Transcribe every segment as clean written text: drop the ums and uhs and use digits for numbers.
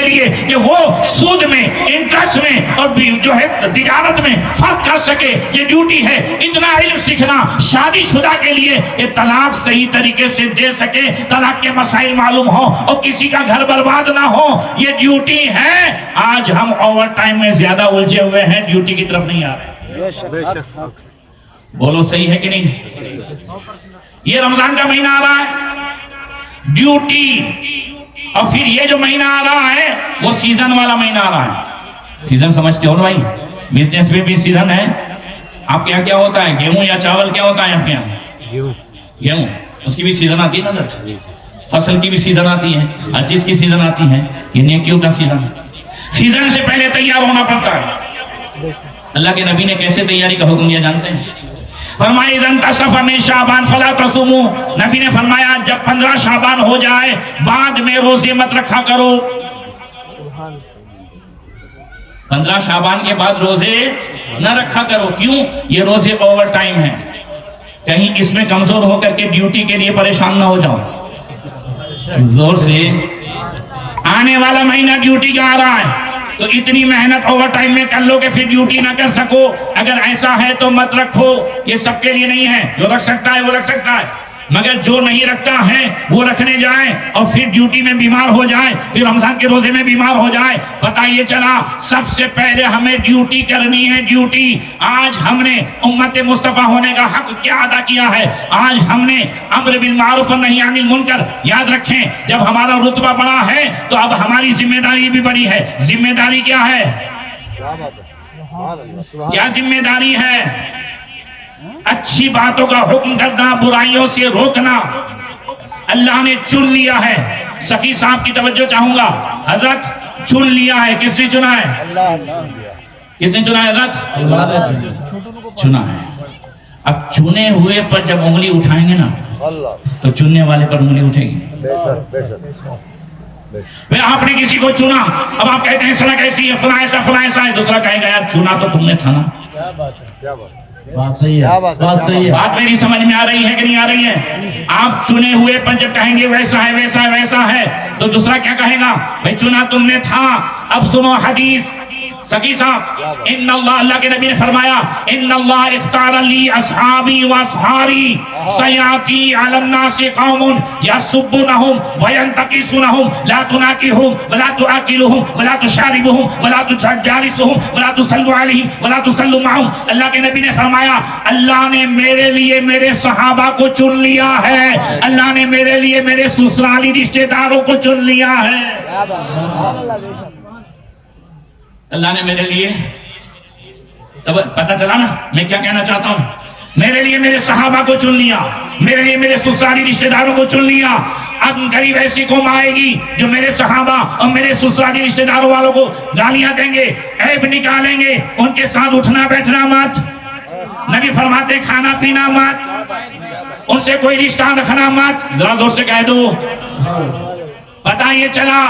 लिए कि वो सूद में, इंटरेस्ट में और जो है तिजारत में फर्क कर सके, ये ड्यूटी है। इतना इल्म सीखना शादीशुदा के लिए, ये तलाक सही तरीके से दे सके, तलाक के मसाइल मालूम हो और किसी का घर बर्बाद ना हो, ये ड्यूटी है। आज हम ओवर टाइम में ज्यादा उलझे हुए हैं, ड्यूटी की तरफ नहीं आ रहे। बोलो सही है कि नहीं? ये रमजान का महीना आ रहा है, ड्यूटी, और फिर ये जो महीना आ रहा है वो सीजन वाला महीना आ रहा है। सीजन समझते हो ना भाई? बिजनेस में भी सीजन है। आपके यहाँ क्या होता है? गेहूं या चावल क्या होता है आपके यहाँ? गेहूं, उसकी भी सीजन आती है ना सर। फसल की भी सीजन आती है, हर चीज की सीजन आती है। ये नेकियों का सीजन, सीजन से पहले तैयार होना पड़ता है। अल्लाह के नबी ने कैसे तैयारी का हुक्म दिया जानते हैं? फरमाया शाबान फला तसुमू, नबी ने फरमाया जब 15 शाबान हो जाए बाद में रोजे मत रखा करो। 15 शाबान के बाद रोजे न रखा करो। क्यों? ये रोजे ओवर टाइम है, कहीं इसमें कमजोर होकर के ड्यूटी के लिए परेशान ना हो जाओ। जोर से आने वाला महीना ड्यूटी का आ रहा है, तो इतनी मेहनत ओवर टाइम में कर लो कि फिर ड्यूटी ना कर सको। अगर ऐसा है तो मत रखो। ये सबके लिए नहीं है, जो रख सकता है वो रख सकता है, मगर जो नहीं रखता है वो रखने जाए और फिर ड्यूटी में बीमार हो जाए, फिर रमजान के रोजे में बीमार हो जाए। पता ये चला सबसे पहले हमें ड्यूटी करनी है, ड्यूटी। आज हमने उम्मत मुस्तफा होने का हक क्या अदा किया है? आज हमने अम्र बिल मारूफ और नही अनिल मुनकर। याद रखें, जब हमारा रुतबा बड़ा है तो अब हमारी जिम्मेदारी भी बड़ी है। जिम्मेदारी क्या है? क्या जिम्मेदारी है? अच्छी बातों का हुक्म करना, बुराइयों से रोकना। अल्लाह ने चुन लिया है। सखी साहब की तवज्जो चाहूंगा, हजरत चुन लिया है। किसने चुना है? किसने चुना है? हजरत अल्लाह ने चुना है। अब चुने हुए पर जब उंगली उठाएंगे ना तो चुनने वाले पर उंगली उठेगी। वे आपने किसी को चुना, अब आप कहते हैं सलाह कैसी है, फला ऐसा है। दूसरा कहेगा यार चुना तो तुमने था ना। क्या बात है? बात सही है, बात सही है। बात मेरी समझ में आ रही है कि नहीं आ रही है? आप चुने हुए पर जब कहेंगे वैसा है वैसा है वैसा है, तो दूसरा क्या कहेगा? भाई चुना तुमने था। अब सुनो हदीस, सकी साहब, अल्लाह के नबी ने फरमाया इन्नल्लाह इख्तार ली अस्हाबी व असहारी सयाती अलन्नासि कौमुन यसुब्बुनहुम व यंतकिसुनहुम ला तुनाकिहुम व ला तुआकिलुहुम व ला तुशारिबुहुम व ला तुजालिसुहुम व ला तुसल्लु अलैहिम व ला तुसल्लु माहुम। अल्लाह के नबी ने फरमाया अल्लाह ने मेरे लिए मेरे सहाबा को चुन लिया है। अल्लाह ने मेरे लिए मेरे ससुराली रिश्तेदारों को चुन लिया है। अल्लाह ने मेरे लिए, तब पता चला ना मैं क्या कहना चाहता हूं? मेरे लिए मेरे सहाबा को चुन लिया, मेरे लिए मेरे ससुराली रिश्तेदारों को चुन लिया। अब करीब ऐसी कौम आएगी जो मेरे सहाबा और मेरे ससुराली रिश्तेदारों वालों को गालियां देंगे, ऐब निकालेंगे। उनके साथ उठना बैठना मत। नबी फरमाते खाना पीना मत, उनसे कोई रिश्ता रखना मत। जरा जोर से कह दो। पता ये चला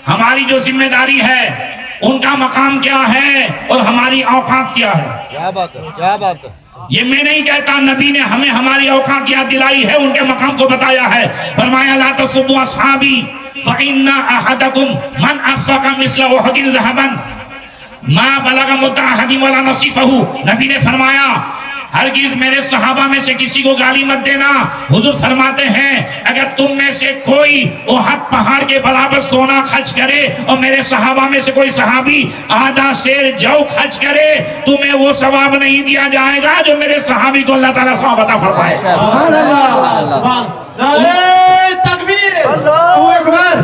हमारी जो जिम्मेदारी है उनका मकाम क्या है और हमारी औकात क्या है। क्या बात है, क्या बात है। ये मैं नहीं कहता, नबी ने हमें हमारी औकात याद दिलाई है, उनके मकाम को बताया है। फरमाया ला तसुब्बु अस्हाबी फइन्ना अहदकुम मन अनफक़ मिस्ल उहदिन ज़हबन मा बलग़ मुद्दा अहदिम वला नसीफ़हु। नबी ने फरमाया हरगिज मेरे सहाबा में से किसी को गाली मत देना। हुजूर फरमाते हैं अगर तुम में से कोई उहद पहाड़ के बराबर सोना खर्च करे और मेरे सहाबा में से कोई सहाबी आधा सेर जौ खर्च करे, तुम्हें वो सवाब नहीं दिया जाएगा जो मेरे सहाबी को अल्लाह ताला सवाब अता फरमाए। तकबीर, अल्लाहू अकबर,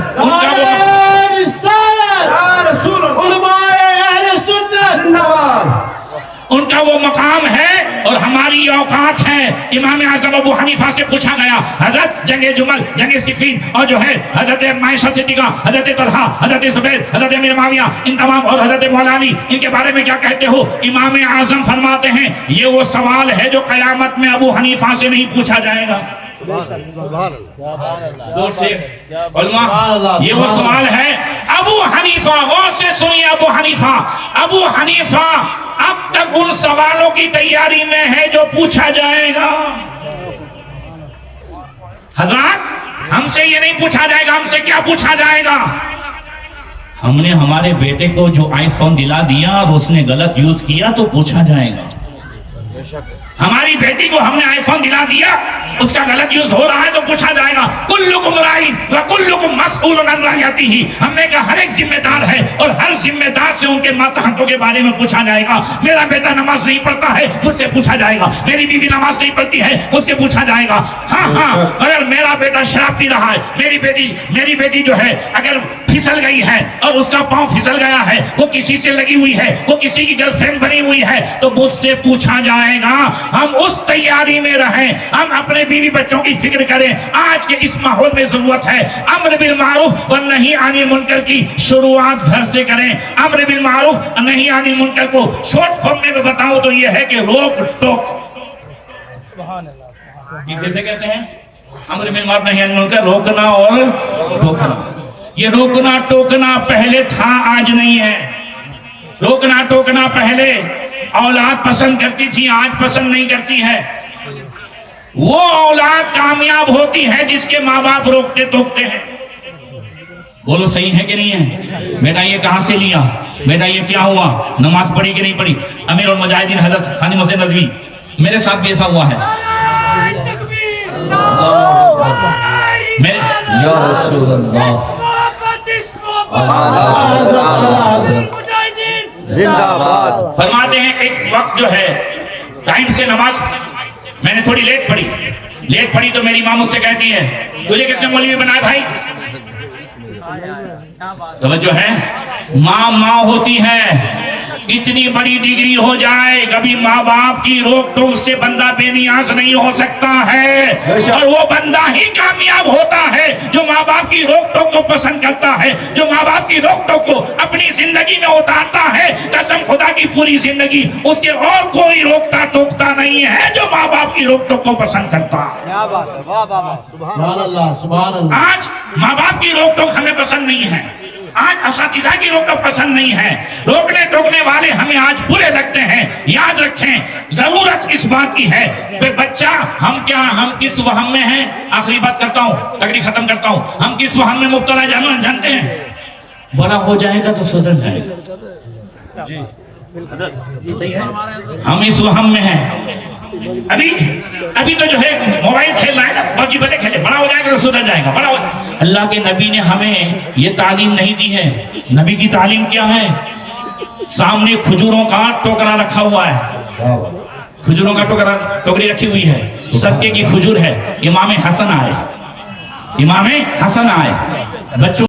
उनका वो मकाम है और हमारी औकात है। इमाम आज़म अबू हनीफा से पूछा गया हजरत जंगे जुमल, जंगे सिफीन और जो है हजरत मायशा सिद्दीका, हजरत तलहा, हजरत जुबैर, हजरत अमीर मुआविया, इन तमाम और हजरत मौला अली, इनके बारे में क्या कहते हो? इमाम आज़म फरमाते हैं ये वो सवाल है जो कयामत में अबू हनीफा से नहीं पूछा जाएगा। जोर से ये वो सवाल है अबू हनीफा। गौर से सुनिए, अबू हनीफा, अबू हनीफा अब तक उन सवालों की तैयारी में है जो पूछा जाएगा। हजरत हमसे ये नहीं पूछा जाएगा, हमसे क्या पूछा जाएगा? हमने हमारे बेटे को जो आईफोन दिला दिया और उसने गलत यूज किया तो पूछा जाएगा। हमारी बेटी को हमने आईफोन दिला दिया, उसका गलत यूज हो रहा है तो पूछा जाएगा। कुल्लुकुम राइन व कुल्लुकुम मसऊलुन अन रइयतिही। हमने कहा हर एक जिम्मेदार है और हर जिम्मेदार से उनके मातहतों के बारे में पूछा जाएगा। मेरा बेटा नमाज नहीं पढ़ता है, मुझसे पूछा जाएगा। मेरी बीवी नमाज नहीं पढ़ती है, मुझसे पूछा जाएगा। हाँ, अगर मेरा बेटा शराब पी रहा है, मेरी बेटी जो है अगर फिसल गई है और उसका पांव फिसल गया है, वो किसी से लगी हुई है, वो किसी की गर्लफ्रेंड बनी हुई है, तो मुझसे पूछा जाएगा। हम उस तैयारी में रहें, हम अपने बीवी बच्चों की फिक्र करें। आज के इस माहौल में जरूरत है अम्र बिल मारूफ और नही अनिल मुनकर की शुरुआत घर से करें। अम्र बिल मारूफ और नही अनिल मुनकर को शॉर्ट फॉर्म में बताऊं तो यह है कि रोक टोक। कैसे कहते हैं? अम्र बिल मारूफ नही अनिल मुनकर, रोकना और टोकना। ये रोकना टोकना पहले था, आज नहीं है। रोकना टोकना पहले औलाद पसंद करती थी, आज पसंद नहीं करती है। वो औलाद कामयाब होती है जिसके माँ बाप रोकते टोकते हैं। बोलो सही है कि नहीं है? बेटा ये कहां से लिया, बेटा ये क्या हुआ, नमाज पढ़ी कि नहीं पढ़ी? अमीर और मुजाहिदीन हजरत खानी मोहसिन नदवी मेरे साथ भी ऐसा हुआ है। या रसूल अल्लाह जिंदाबाद। फरमाते हैं एक वक्त जो है टाइम से नमाज मैंने थोड़ी लेट पढ़ी तो मेरी माँ मुझसे कहती है, तुझे किसने मौलवी बनाया भाई? तो जो है माँ होती है। इतनी बड़ी डिग्री हो जाए, कभी माँ बाप की रोक टोक से बंदा बेनियाज नहीं हो सकता है। और वो बंदा ही कामयाब होता है जो माँ बाप की रोक टोक को पसंद करता है, जो माँ बाप की रोक टोक को अपनी जिंदगी में उतारता है। कसम खुदा की पूरी जिंदगी उसके और कोई रोकता टोकता नहीं है जो माँ बाप की रोक टोक को पसंद करता। क्या बात है, वाह वाह वाह, सुभान अल्लाह, सुभान अल्लाह। आज माँ बाप की रोक टोक हमें पसंद नहीं है, आज असातिज़ा की रोक टोक पसंद नहीं है, रोकने टोकने वाले हमें आज बुरे लगते हैं। याद रखें, जरूरत इस बात की है कि बच्चा हम किस वहम में हैं। आखिरी बात करता हूँ, तकरीर खत्म करता हूँ। हम किस वहम में मुब्तला जानते हैं? बड़ा हो जाएगा तो सुधर जाएगा जी। हम इस वहम में हैं। अभी तो जो है मोबाइल खेल रहा है ना, पबजी भले खेले, बड़ा हो जाएगा तो सुधर जाएगा। अल्लाह के नबी ने हमें ये तालीम नहीं दी है। नबी की तालीम क्या है? सामने खजूरों का टोकरा रखा हुआ है, खजूरों का टोकरी रखी हुई है, सदके की खजूर है। इमाम हसन आए, बच्चों